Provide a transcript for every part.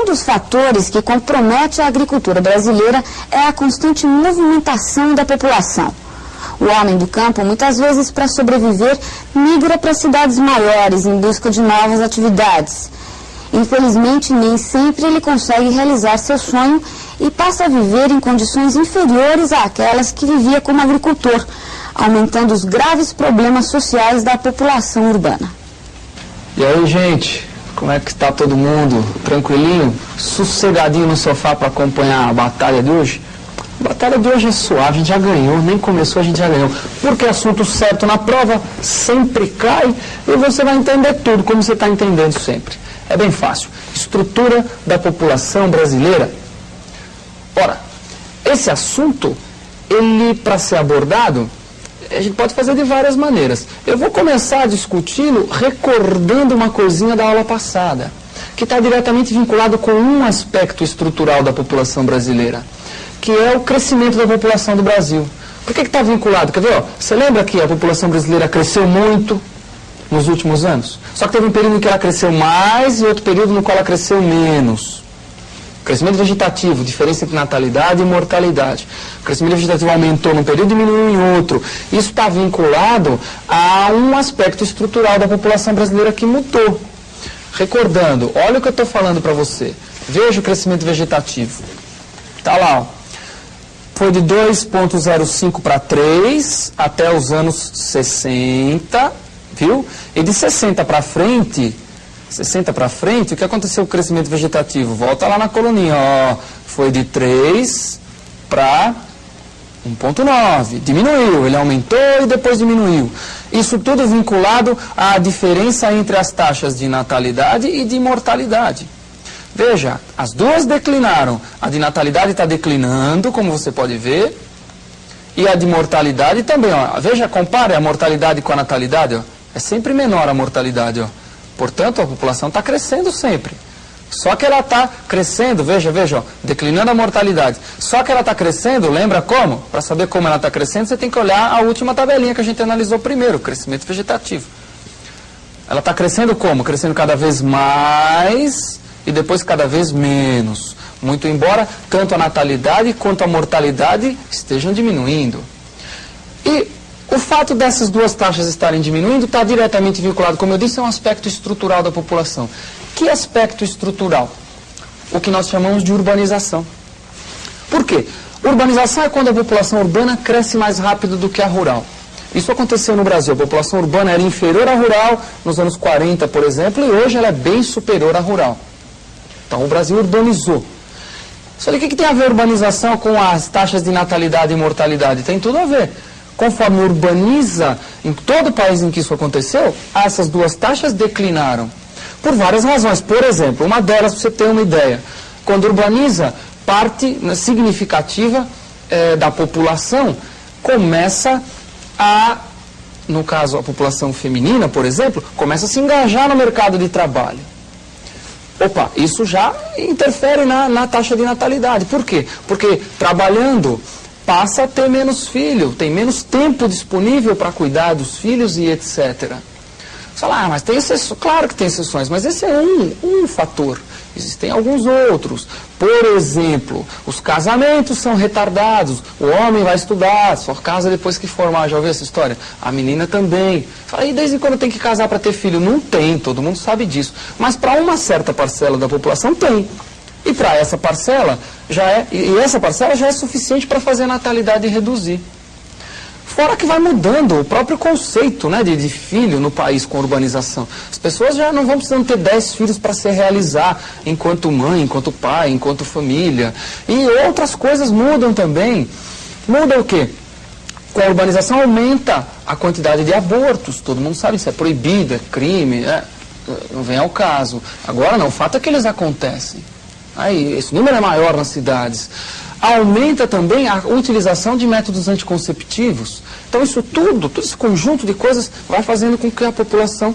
Um dos fatores que compromete a agricultura brasileira é a constante movimentação da população. O homem do campo, muitas vezes para sobreviver, migra para cidades maiores em busca de novas atividades. Infelizmente, nem sempre ele consegue realizar seu sonho e passa a viver em condições inferiores àquelas que vivia como agricultor, aumentando os graves problemas sociais da população urbana. E aí, gente, como é que está todo mundo? Tranquilinho? Sossegadinho no sofá para acompanhar a batalha de hoje? A batalha de hoje é suave, a gente já ganhou, nem começou, a gente já ganhou. Porque assunto certo na prova sempre cai e você vai entender tudo, como você está entendendo sempre. É bem fácil. Estrutura da população brasileira. Ora, esse assunto, ele, para ser abordado, a gente pode fazer de várias maneiras. Eu vou começar a discuti-lo recordando uma coisinha da aula passada, que está diretamente vinculado com um aspecto estrutural da população brasileira, que é o crescimento da população do Brasil. Por que está vinculado? Quer ver? Ó, você lembra que a população brasileira cresceu muito nos últimos anos? Só que teve um período em que ela cresceu mais e outro período no qual ela cresceu menos. Crescimento vegetativo, diferença entre natalidade e mortalidade. O crescimento vegetativo aumentou num período e diminuiu em outro. Isso está vinculado a um aspecto estrutural da população brasileira que mudou. Recordando, olha o que eu estou falando para você. Veja o crescimento vegetativo. Está lá, ó. Foi de 2,05 para 3 até os anos 60, viu? E de 60 para frente, o que aconteceu com o crescimento vegetativo? Volta lá na coluninha, ó. Foi de 3 para 1,9. Diminuiu, ele aumentou e depois diminuiu. Isso tudo vinculado à diferença entre as taxas de natalidade e de mortalidade. Veja, as duas declinaram. A de natalidade está declinando, como você pode ver. E a de mortalidade também, ó. Veja, compare a mortalidade com a natalidade, ó. É sempre menor a mortalidade, ó. Portanto, a população está crescendo sempre. Só que ela está crescendo, veja, ó, declinando a mortalidade. Só que ela está crescendo, lembra como? Para saber como ela está crescendo, você tem que olhar a última tabelinha que a gente analisou primeiro, o crescimento vegetativo. Ela está crescendo como? Crescendo cada vez mais e depois cada vez menos. Muito embora tanto a natalidade quanto a mortalidade estejam diminuindo. E o fato dessas duas taxas estarem diminuindo está diretamente vinculado, como eu disse, a um aspecto estrutural da população. Que aspecto estrutural? O que nós chamamos de urbanização. Por quê? Urbanização é quando a população urbana cresce mais rápido do que a rural. Isso aconteceu no Brasil. A população urbana era inferior à rural nos anos 40, por exemplo, e hoje ela é bem superior à rural. Então o Brasil urbanizou. Só que o que tem a ver a urbanização com as taxas de natalidade e mortalidade? Tem tudo a ver. Conforme urbaniza, em todo o país em que isso aconteceu, essas duas taxas declinaram. Por várias razões. Por exemplo, uma delas, para você ter uma ideia, quando urbaniza, parte significativa da população começa a, no caso a população feminina, por exemplo, começa a se engajar no mercado de trabalho. Opa, isso já interfere na taxa de natalidade. Por quê? Porque trabalhando passa a ter menos filho, tem menos tempo disponível para cuidar dos filhos e etc. Você fala, mas tem exceções. Claro que tem exceções, mas esse é um fator. Existem alguns outros. Por exemplo, os casamentos são retardados. O homem vai estudar, só casa depois que formar. Já ouviu essa história? A menina também. Fala, e desde quando tem que casar para ter filho? Não tem, todo mundo sabe disso. Mas para uma certa parcela da população tem. E para essa parcela, essa parcela já é suficiente para fazer a natalidade reduzir. Fora que vai mudando o próprio conceito, né, de filho no país com a urbanização. As pessoas já não vão precisando ter 10 filhos para se realizar enquanto mãe, enquanto pai, enquanto família. E outras coisas mudam também. Muda o quê? Com a urbanização aumenta a quantidade de abortos. Todo mundo sabe, isso é proibido, é crime, não vem ao caso. Agora não, o fato é que eles acontecem. Aí, esse número é maior nas cidades. Aumenta também a utilização de métodos anticonceptivos. Então isso tudo esse conjunto de coisas vai fazendo com que a população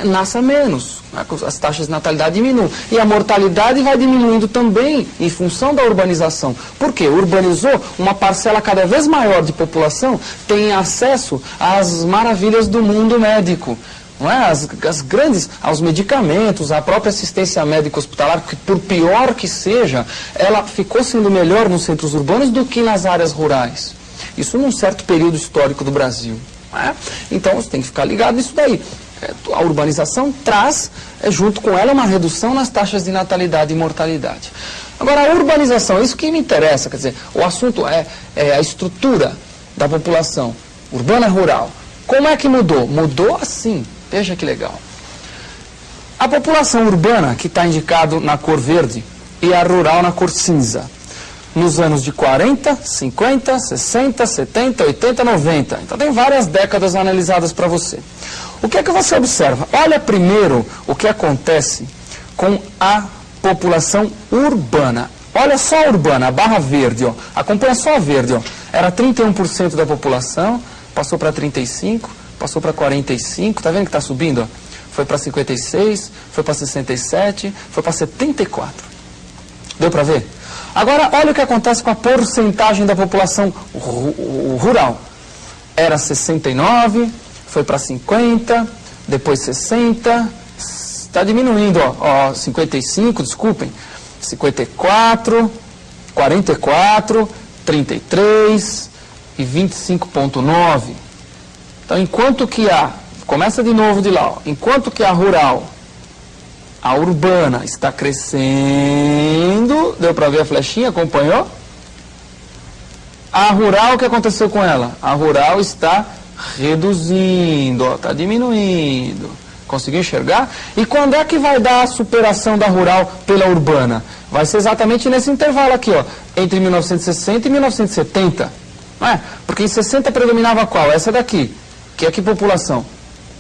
nasça menos. As taxas de natalidade diminuem. E a mortalidade vai diminuindo também em função da urbanização. Por quê? Urbanizou, uma parcela cada vez maior de população tem acesso às maravilhas do mundo médico. não é? Aos medicamentos, a própria assistência médica hospitalar, que por pior que seja, ela ficou sendo melhor nos centros urbanos do que nas áreas rurais. Isso num certo período histórico do Brasil. Não é? Então você tem que ficar ligado nisso daí. A urbanização traz, junto com ela, uma redução nas taxas de natalidade e mortalidade. Agora, a urbanização, isso que me interessa, quer dizer, o assunto é a estrutura da população urbana e rural. Como é que mudou? Mudou assim. Veja que legal. A população urbana, que está indicado na cor verde, e a rural na cor cinza, nos anos de 40, 50, 60, 70, 80, 90. Então tem várias décadas analisadas para você. O que é que você observa? Olha primeiro o que acontece com a população urbana. Olha só a urbana, a barra verde, ó. Acompanha só a verde, ó. Era 31% da população, passou para 35%, passou para 45%, tá vendo que está subindo? Ó? Foi para 56%, foi para 67%, foi para 74%. Deu para ver? Agora, olha o que acontece com a porcentagem da população rural. Era 69%, foi para 50%, depois 60%, está diminuindo, ó, 55%, desculpem, 54%, 44%, 33% e 25,9%. Então, enquanto que começa de novo de lá, ó, enquanto que a rural, a urbana está crescendo, deu para ver a flechinha, acompanhou? A rural, o que aconteceu com ela? A rural está reduzindo, está diminuindo. Conseguiu enxergar? E quando é que vai dar a superação da rural pela urbana? Vai ser exatamente nesse intervalo aqui, ó, entre 1960 e 1970. Não é? Porque em 60 predominava qual? Essa daqui, que é que população?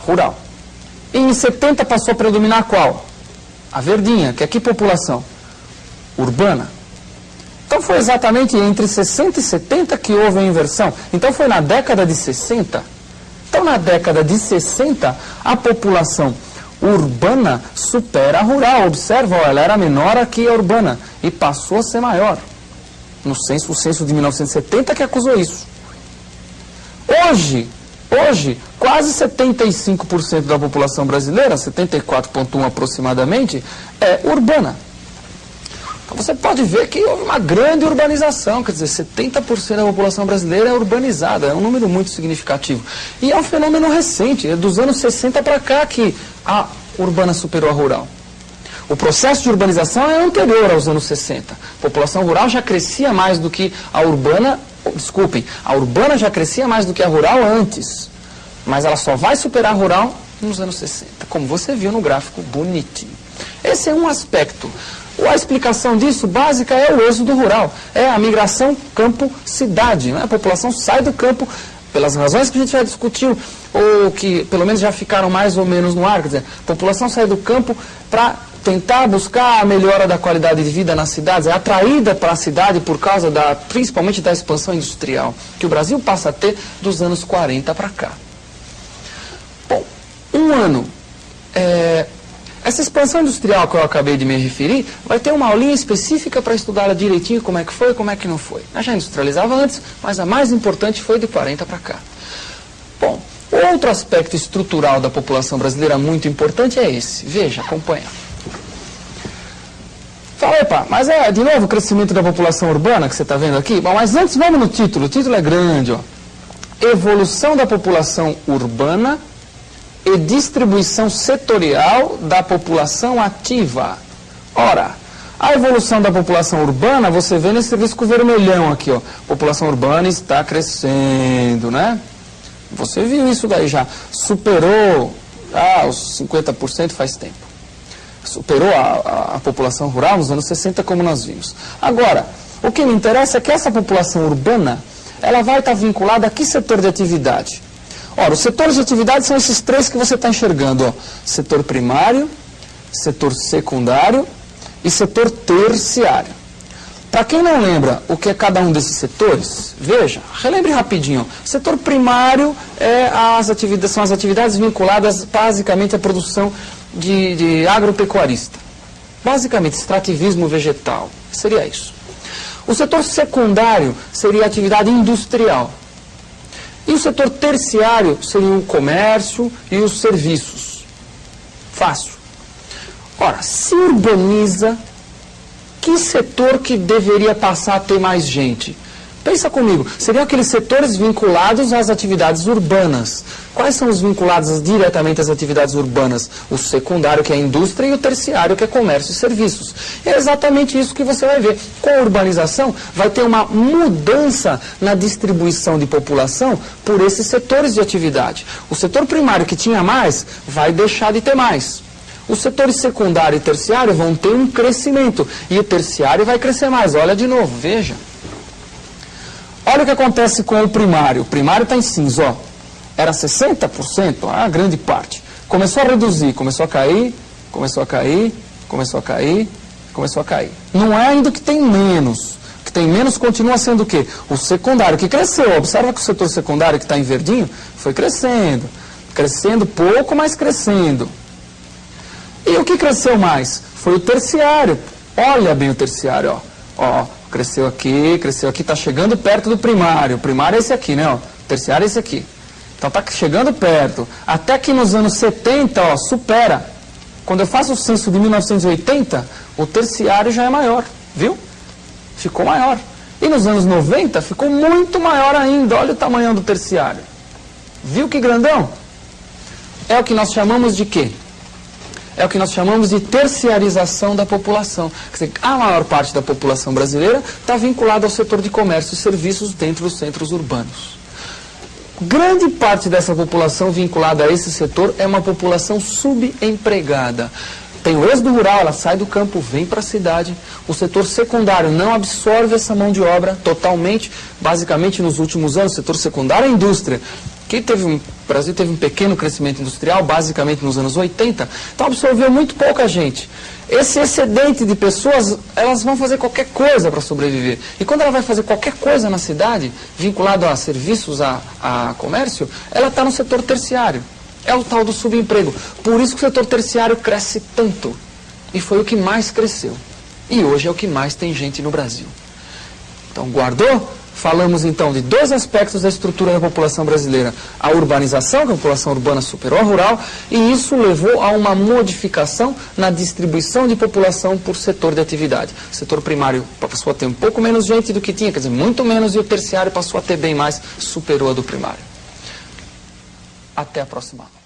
Rural. E em 70 passou a predominar qual? A verdinha, que é que população? Urbana. Então foi exatamente entre 60 e 70 que houve a inversão. Então foi na década de 60. Então na década de 60, a população urbana supera a rural. Observa, ó, ela era menor aqui a urbana e passou a ser maior. O censo de 1970 que acusou isso. Hoje, quase 75% da população brasileira, 74,1% aproximadamente, é urbana. Então você pode ver que houve uma grande urbanização, quer dizer, 70% da população brasileira é urbanizada, é um número muito significativo. E é um fenômeno recente, é dos anos 60 para cá que a urbana superou a rural. O processo de urbanização é anterior aos anos 60. A população rural já crescia mais do que a urbana, a urbana já crescia mais do que a rural antes. Mas ela só vai superar a rural nos anos 60, como você viu no gráfico bonitinho. Esse é um aspecto. A explicação disso, básica, é o êxodo rural. É a migração campo-cidade. Né? A população sai do campo, pelas razões que a gente já discutiu, ou que pelo menos já ficaram mais ou menos no ar. Quer dizer, a população sai do campo para tentar buscar a melhora da qualidade de vida nas cidades, é atraída para a cidade por causa principalmente da expansão industrial, que o Brasil passa a ter dos anos 40 para cá. Bom, essa expansão industrial que eu acabei de me referir, vai ter uma aulinha específica para estudar ela direitinho, como é que foi e como é que não foi. Eu já industrializava antes, mas a mais importante foi de 40 para cá. Bom, outro aspecto estrutural da população brasileira muito importante é esse. Veja, acompanha. Fala, epa, mas de novo o crescimento da população urbana que você está vendo aqui? Bom, mas antes vamos no título. O título é grande, ó. Evolução da população urbana e distribuição setorial da população ativa. Ora, a evolução da população urbana, você vê nesse risco vermelhão aqui, ó. População urbana está crescendo, né? Você viu isso daí já. Superou os 50% faz tempo. Superou a população rural nos anos 60, como nós vimos. Agora, o que me interessa é que essa população urbana, ela vai estar vinculada a que setor de atividade? Ora, os setores de atividade são esses três que você está enxergando, ó. Setor primário, setor secundário e setor terciário. Para quem não lembra o que é cada um desses setores, veja, relembre rapidinho. Setor primário são as atividades vinculadas basicamente à produção de agropecuarista. Basicamente, extrativismo vegetal. Seria isso. O setor secundário seria a atividade industrial. E o setor terciário seria o comércio e os serviços. Fácil. Ora, se urbaniza, que setor que deveria passar a ter mais gente? Pensa comigo, seriam aqueles setores vinculados às atividades urbanas. Quais são os vinculados diretamente às atividades urbanas? O secundário, que é a indústria, e o terciário, que é comércio e serviços. É exatamente isso que você vai ver. Com a urbanização, vai ter uma mudança na distribuição de população por esses setores de atividade. O setor primário, que tinha mais, vai deixar de ter mais. Os setores secundário e terciário vão ter um crescimento. E o terciário vai crescer mais. Olha de novo, veja. Olha o que acontece com o primário. O primário está em cinza, ó. Era 60%, a grande parte. Começou a reduzir, começou a cair, começou a cair, começou a cair, começou a cair. Não é ainda que tem menos. O que tem menos continua sendo o quê? O secundário, que cresceu. Observa que o setor secundário, que está em verdinho, foi crescendo. Crescendo pouco, mas crescendo. E o que cresceu mais? Foi o terciário. Olha bem o terciário, ó. Cresceu aqui, está chegando perto do primário. O primário é esse aqui, né? Ó. O terciário é esse aqui. Então está chegando perto. Até que nos anos 70, ó, supera. Quando eu faço o censo de 1980, o terciário já é maior, viu? Ficou maior. E nos anos 90, ficou muito maior ainda. Olha o tamanho do terciário. Viu que grandão? É o que nós chamamos de quê? É o que nós chamamos de terciarização da população. Quer dizer, a maior parte da população brasileira está vinculada ao setor de comércio e serviços dentro dos centros urbanos. Grande parte dessa população vinculada a esse setor é uma população subempregada. Tem o êxodo rural, ela sai do campo, vem para a cidade. O setor secundário não absorve essa mão de obra totalmente. Basicamente, nos últimos anos, o setor secundário é a indústria. O Brasil teve um pequeno crescimento industrial, basicamente nos anos 80, então absorveu muito pouca gente. Esse excedente de pessoas, elas vão fazer qualquer coisa para sobreviver. E quando ela vai fazer qualquer coisa na cidade, vinculado a serviços, a comércio, ela está no setor terciário. É o tal do subemprego. Por isso que o setor terciário cresce tanto. E foi o que mais cresceu. E hoje é o que mais tem gente no Brasil. Então, guardou? Falamos então de dois aspectos da estrutura da população brasileira. A urbanização, que a população urbana superou a rural, e isso levou a uma modificação na distribuição de população por setor de atividade. O setor primário passou a ter um pouco menos gente do que tinha, quer dizer, muito menos, e o terciário passou a ter bem mais, superou a do primário. Até a próxima aula.